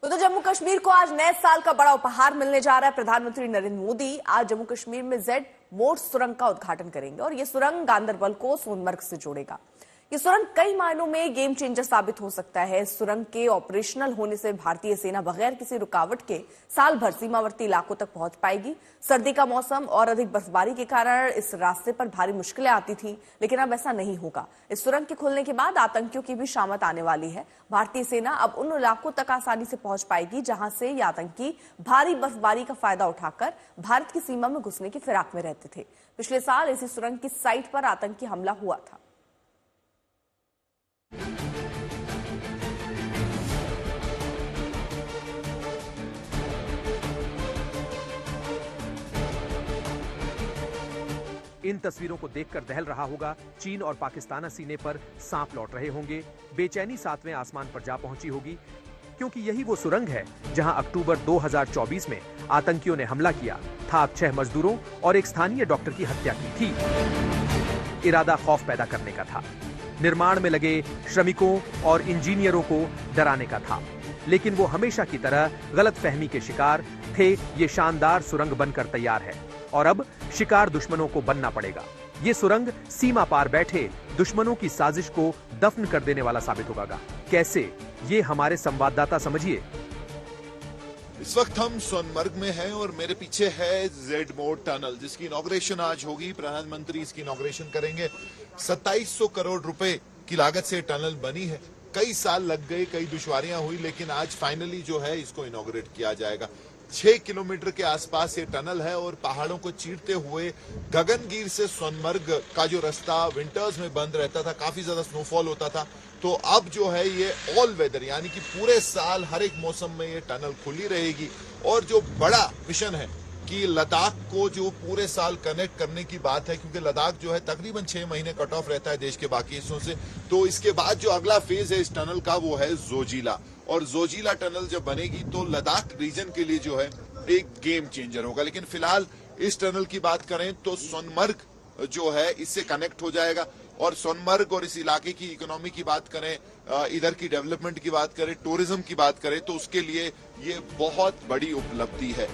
तो जम्मू कश्मीर को आज नए साल का बड़ा उपहार मिलने जा रहा है। प्रधानमंत्री नरेंद्र मोदी आज जम्मू कश्मीर में जेड मोड सुरंग का उद्घाटन करेंगे और यह सुरंग गांदरबल को सोनमर्ग से जोड़ेगा। ये सुरंग कई मायनों में गेम चेंजर साबित हो सकता है। इस सुरंग के ऑपरेशनल होने से भारतीय सेना बगैर किसी रुकावट के साल भर सीमावर्ती इलाकों तक पहुंच पाएगी। सर्दी का मौसम और अधिक बर्फबारी के कारण इस रास्ते पर भारी मुश्किलें आती थी, लेकिन अब ऐसा नहीं होगा। इस सुरंग के खुलने के बाद आतंकियों की भी शामत आने वाली है। भारतीय सेना अब उन इलाकों तक आसानी से पहुंच पाएगी जहां से ये आतंकी भारी बर्फबारी का फायदा उठाकर भारत की सीमा में घुसने की फिराक में रहते थे। पिछले साल इसी सुरंग की साइट पर आतंकी हमला हुआ था। इन तस्वीरों को देखकर दहल रहा होगा चीन और पाकिस्तान सीने पर सांप लौट रहे होंगे। बेचैनी सातवें आसमान पर जा पहुंची होगी, क्योंकि यही वो सुरंग है जहां अक्टूबर 2024 में आतंकियों ने हमला किया था। 6 मजदूरों और एक स्थानीय डॉक्टर की हत्या की थी। इरादा खौफ पैदा करने का था, निर्माण में लगे श्रमिकों और इंजीनियरों को डराने का था, लेकिन वो हमेशा की तरह गलतफहमी के शिकार थे। ये शानदार सुरंग बनकर तैयार है और अब शिकार दुश्मनों को बनना पड़ेगा। ये सुरंग सीमा पार बैठे दुश्मनों की साजिश को दफन कर देने वाला साबित होगा। कैसे, ये हमारे संवाददाता समझिए। इस वक्त हम सोनमर्ग में हैं और मेरे पीछे है जेड मोड टनल, जिसकी इनॉग्रेशन आज होगी। प्रधानमंत्री इसकी इनॉग्रेशन करेंगे। 2700 करोड़ रुपए की लागत से टनल बनी है। कई साल लग गए, कई दुश्वारियां हुई, लेकिन आज फाइनली जो है इसको इनॉग्रेट किया जाएगा। 6 किलोमीटर के आसपास ये टनल है और पहाड़ों को चीरते हुए गगनगीर से सोनमर्ग का जो रास्ता विंटर्स में बंद रहता था, काफी ज्यादा स्नोफॉल होता था, तो अब जो है ये ऑल वेदर यानी कि पूरे साल हर एक मौसम में ये टनल खुली रहेगी। और जो बड़ा मिशन है कि लद्दाख को जो पूरे साल कनेक्ट करने की बात है, क्योंकि लद्दाख जो है तकरीबन 6 महीने कट ऑफ रहता है देश के बाकी हिस्सों से, तो इसके बाद जो अगला फेज है इस टनल का वो है जोजिला। और जोजिला टनल जब बनेगी तो लद्दाख रीजन के लिए जो है एक गेम चेंजर होगा। लेकिन फिलहाल इस टनल की बात करें तो सोनमर्ग जो है इससे कनेक्ट हो जाएगा। और सोनमर्ग और इस इलाके की इकोनॉमी की बात करें, इधर की डेवलपमेंट की बात करें, टूरिज्म की बात करें, तो उसके लिए ये बहुत बड़ी उपलब्धि है।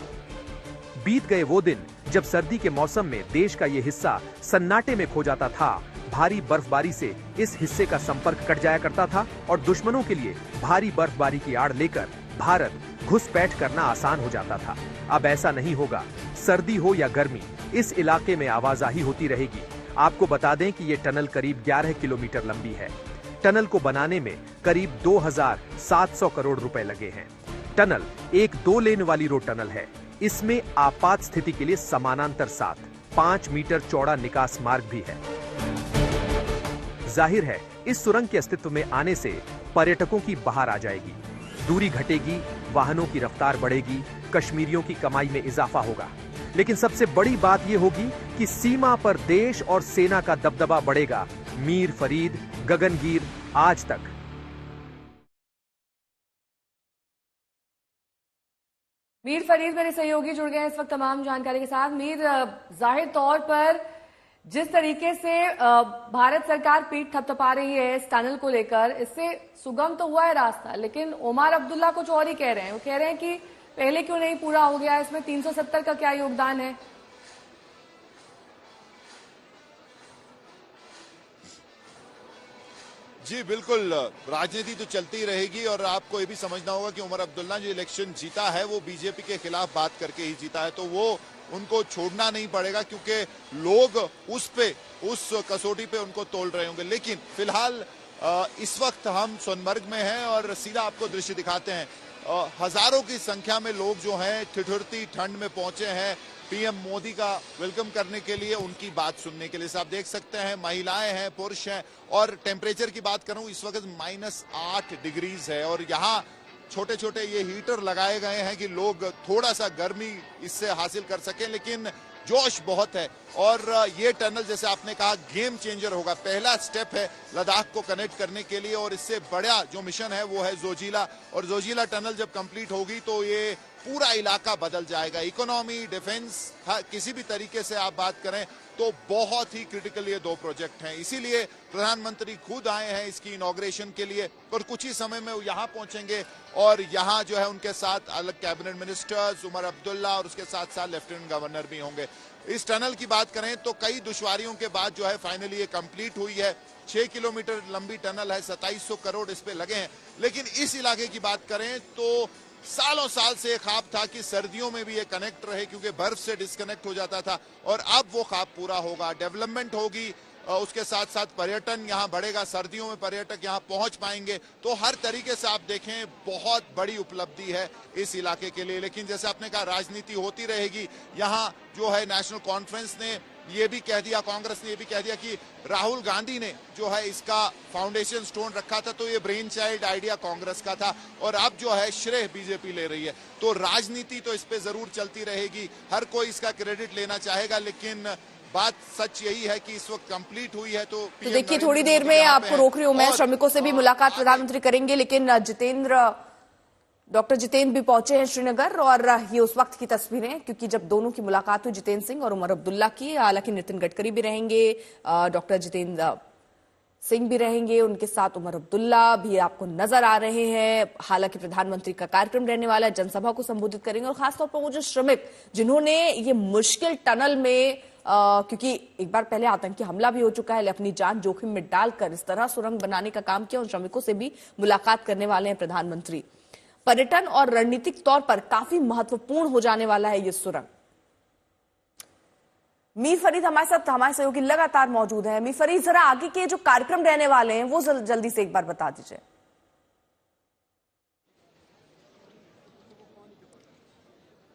बीत गए वो दिन जब सर्दी के मौसम में देश का ये हिस्सा सन्नाटे में खो जाता था। भारी बर्फबारी से इस हिस्से का संपर्क कट जाया करता था और दुश्मनों के लिए भारी बर्फबारी की आड़ लेकर भारत घुसपैठ करना आसान हो जाता था। अब ऐसा नहीं होगा। सर्दी हो या गर्मी, इस इलाके में आवाजाही होती रहेगी। आपको बता दें कि ये टनल करीब 11 किलोमीटर लंबी है। टनल को बनाने में करीब 2700 करोड़ रुपए लगे हैं। टनल एक 2 लेन वाली रोड टनल है। इसमें आपात स्थिति के लिए समानांतर साथ 5 मीटर चौड़ा निकास मार्ग भी है। जाहिर है इस सुरंग के अस्तित्व में आने से पर्यटकों की बहार आ जाएगी, दूरी घटेगी, वाहनों की रफ्तार बढ़ेगी, कश्मीरियों की कमाई में इजाफा होगा। लेकिन सबसे बड़ी बात यह होगी कि सीमा पर देश और सेना का दबदबा बढ़ेगा। मीर फरीद, गगनगीर, आज तक। मीर फरीद मेरे सहयोगी जुड़ गए हैं इस वक्त तमाम जानकारी के साथ। मीर, जाहिर तौर पर जिस तरीके से भारत सरकार पीठ थपथपा रही है इस टनल को लेकर, इससे सुगम तो हुआ है रास्ता, लेकिन ओमर अब्दुल्ला कुछ और ही कह रहे हैं। वो कह रहे हैं कि पहले क्यों नहीं पूरा हो गया, इसमें 370 का क्या योगदान है? जी बिल्कुल, राजनीति तो चलती रहेगी और आपको ये भी समझना होगा कि उमर अब्दुल्ला जो इलेक्शन जीता है वो बीजेपी के खिलाफ बात करके ही जीता है, तो वो उनको छोड़ना नहीं पड़ेगा, क्योंकि लोग उस कसौटी पे उनको तोल रहे होंगे। लेकिन फिलहाल इस वक्त हम सोनमर्ग में हैं और सीधा आपको दृश्य दिखाते हैं। हजारों की संख्या में लोग जो हैं ठिठुरती ठंड में पहुंचे हैं पीएम मोदी का वेलकम करने के लिए, उनकी बात सुनने के लिए। आप देख सकते हैं महिलाएं हैं, पुरुष हैं, और टेम्परेचर की बात करूं इस वक्त -8 डिग्रीज है और यहाँ छोटे छोटे ये हीटर लगाए गए हैं कि लोग थोड़ा सा गर्मी इससे हासिल कर सकें, लेकिन जोश बहुत है। और ये टनल जैसे आपने कहा गेम चेंजर होगा, पहला स्टेप है लद्दाख को कनेक्ट करने के लिए, और इससे बड़ा जो मिशन है वो है जोजिला। और जोजिला टनल जब कंप्लीट होगी तो ये पूरा इलाका बदल जाएगा। इकोनॉमी, डिफेंस, किसी भी तरीके से आप बात करें तो बहुत ही क्रिटिकल ये दो प्रोजेक्ट हैं। इसीलिए प्रधानमंत्री खुद आए हैं इसकी इनॉग्रेशन के लिए और कुछ ही समय में वो यहाँ पहुंचेंगे और यहाँ जो है उनके साथ अलग कैबिनेट मिनिस्टर्स उमर अब्दुल्ला और उसके साथ साथ लेफ्टिनेंट गवर्नर भी होंगे। इस टनल की बात करें तो कई दुश्वारियों के बाद जो है फाइनली ये कंप्लीट हुई है। 6 किलोमीटर लंबी टनल है, 2700 करोड़ इस पे लगे हैं। लेकिन इस इलाके की बात करें तो सालों साल से एक ख्वाब था कि सर्दियों में भी ये कनेक्ट रहे, क्योंकि बर्फ से डिस्कनेक्ट हो जाता था, और अब वो ख्वाब पूरा होगा। डेवलपमेंट होगी, उसके साथ साथ पर्यटन यहाँ बढ़ेगा, सर्दियों में पर्यटक यहाँ पहुंच पाएंगे। तो हर तरीके से आप देखें बहुत बड़ी उपलब्धि है इस इलाके के लिए। लेकिन जैसे आपने कहा, राजनीति होती रहेगी। यहाँ जो है नेशनल कॉन्फ्रेंस ने ये भी कह दिया, कांग्रेस ने ये भी कह दिया कि राहुल गांधी ने जो है इसका फाउंडेशन स्टोन रखा था, तो ये ब्रेन चाइल्ड आइडिया कांग्रेस का था और अब जो है श्रेय बीजेपी ले रही है। तो राजनीति तो इस पे जरूर चलती रहेगी, हर कोई इसका क्रेडिट लेना चाहेगा। लेकिन बात सच यही है कि इस वक्त कंप्लीट हुई है। तो देखिए, थोड़ी देर में आपको रोक रही हूं मैं, श्रमिकों से भी मुलाकात प्रधानमंत्री करेंगे, लेकिन डॉक्टर जितेंद्र भी पहुंचे हैं श्रीनगर और ये उस वक्त की तस्वीरें, क्योंकि जब दोनों की मुलाकात हुई जितेंद्र सिंह और उमर अब्दुल्ला की। हालांकि नितिन गडकरी भी रहेंगे, डॉक्टर जितेंद्र सिंह भी रहेंगे, उनके साथ उमर अब्दुल्ला भी आपको नजर आ रहे हैं। हालांकि प्रधानमंत्री का कार्यक्रम रहने वाला है, जनसभा को संबोधित करेंगे और खासतौर पर वो जो श्रमिक जिन्होंने ये मुश्किल टनल में क्योंकि एक बार पहले आतंकी हमला भी हो चुका है, अपनी जान जोखिम में डालकर इस तरह सुरंग बनाने का काम किया, उन श्रमिकों से भी मुलाकात करने वाले हैं प्रधानमंत्री। पर्यटन और रणनीतिक तौर पर काफी महत्वपूर्ण हो जाने वाला है ये सुरंग। मीर फरीद हमारे साथ, हमारे सहयोगी लगातार मौजूद है। मीर फरीद, जरा आगे के जो कार्यक्रम रहने वाले हैं वो जल्दी से एक बार बता दीजिए।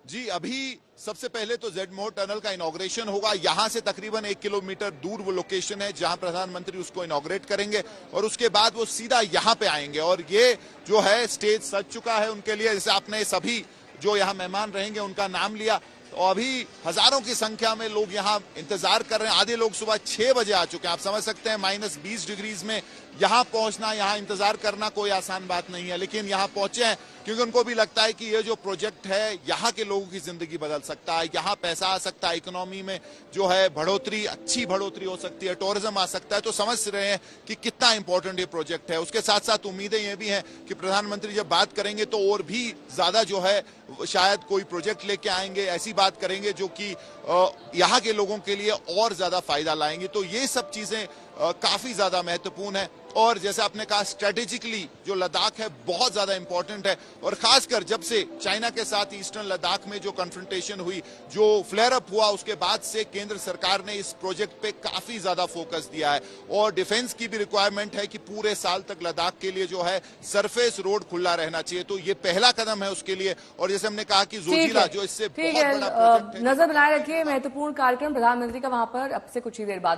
जी, अभी सबसे पहले तो जेड मोड़ टनल का इनॉग्रेशन होगा। यहां से तकरीबन 1 किलोमीटर दूर वो लोकेशन है जहां प्रधानमंत्री उसको इनॉग्रेट करेंगे और उसके बाद वो सीधा यहां पे आएंगे। और ये जो है स्टेज सज चुका है उनके लिए। जैसे आपने सभी जो यहाँ मेहमान रहेंगे उनका नाम लिया, तो अभी हजारों की संख्या में लोग यहाँ इंतजार कर रहे हैं। आधे लोग सुबह 6 बजे आ चुके हैं। आप समझ सकते हैं -20 डिग्रीज में यहाँ पहुंचना, यहाँ इंतजार करना कोई आसान बात नहीं है। लेकिन यहाँ पहुंचे हैं क्योंकि उनको भी लगता है कि ये जो प्रोजेक्ट है यहाँ के लोगों की जिंदगी बदल सकता है, यहाँ पैसा आ सकता है, इकोनॉमी में जो है बढ़ोतरी, अच्छी बढ़ोतरी हो सकती है, टूरिज्म आ सकता है। तो समझ रहे हैं कि कितना इंपॉर्टेंट ये प्रोजेक्ट है। उसके साथ साथ उम्मीदें ये भी हैं कि प्रधानमंत्री जब बात करेंगे तो और भी ज्यादा जो है शायद कोई प्रोजेक्ट लेके आएंगे, ऐसी बात करेंगे जो कि यहाँ के लोगों के लिए और ज्यादा फायदा लाएंगे। तो ये सब चीजें काफी ज्यादा महत्वपूर्ण है। और जैसे आपने कहा, स्ट्रेटेजिकली जो लद्दाख है बहुत ज्यादा इंपॉर्टेंट है। और खासकर जब से चाइना के साथ ईस्टर्न लद्दाख में जो कन्फ्रंटेशन हुई, जो फ्लेयर अप हुआ, उसके बाद से केंद्र सरकार ने इस प्रोजेक्ट पे काफी ज्यादा फोकस दिया है। और डिफेंस की भी रिक्वायरमेंट है कि पूरे साल तक लद्दाख के लिए जो है सरफेस रोड खुला रहना चाहिए। तो ये पहला कदम है उसके लिए। और जैसे हमने कहा कि जोजिला जो इससे बहुत बड़ा प्रोजेक्ट है, नजर बनाए रखिए, महत्वपूर्ण कार्यक्रम प्रधानमंत्री का वहां पर अब से कुछ ही देर बाद